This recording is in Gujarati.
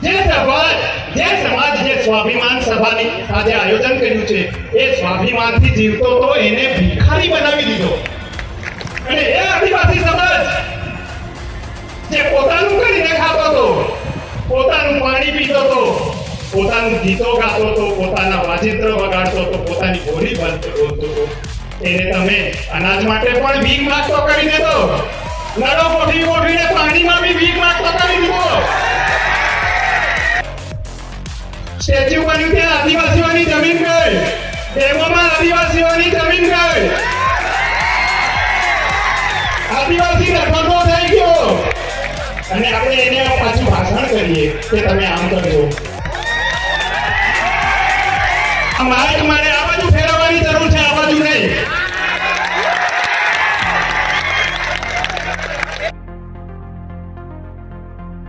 જે સમાજ જે સ્વાભિમાન સભાની આજે આયોજન કર્યું છે એ સ્વાભિમાનથી જીવતો તો એને ભિખારી બનાવી દીધો અને એ આદિવાસી સમાજ જે પોતાનું કરીને ખાતો હતો, પોતાનું પાણી પીતો હતો, પોતાનું ગીતો ગાતો હતો, પોતાના વાજિંત્ર વગાડતો હતો, પોતાની બોલી બોલતો હતો, એને તમે અનાજ માટે પણ ભીખ માંગતો કરી દેતો, નળો મોઢીને પાણીમાં બી ભીખ માંગતો કરી દીધો. સ્ટેચ્યુ બન્યું ત્યાં આદિવાસીઓની જમીન ગઈ, ડેમોમાં આદિવાસીઓની જમીન ગઈ, આદિવાસી રખડવો થઈ ગયો અને આપણે એને પાછું ભાષણ કરીએ કે તમે આમ કરજો. આ માઇક મારે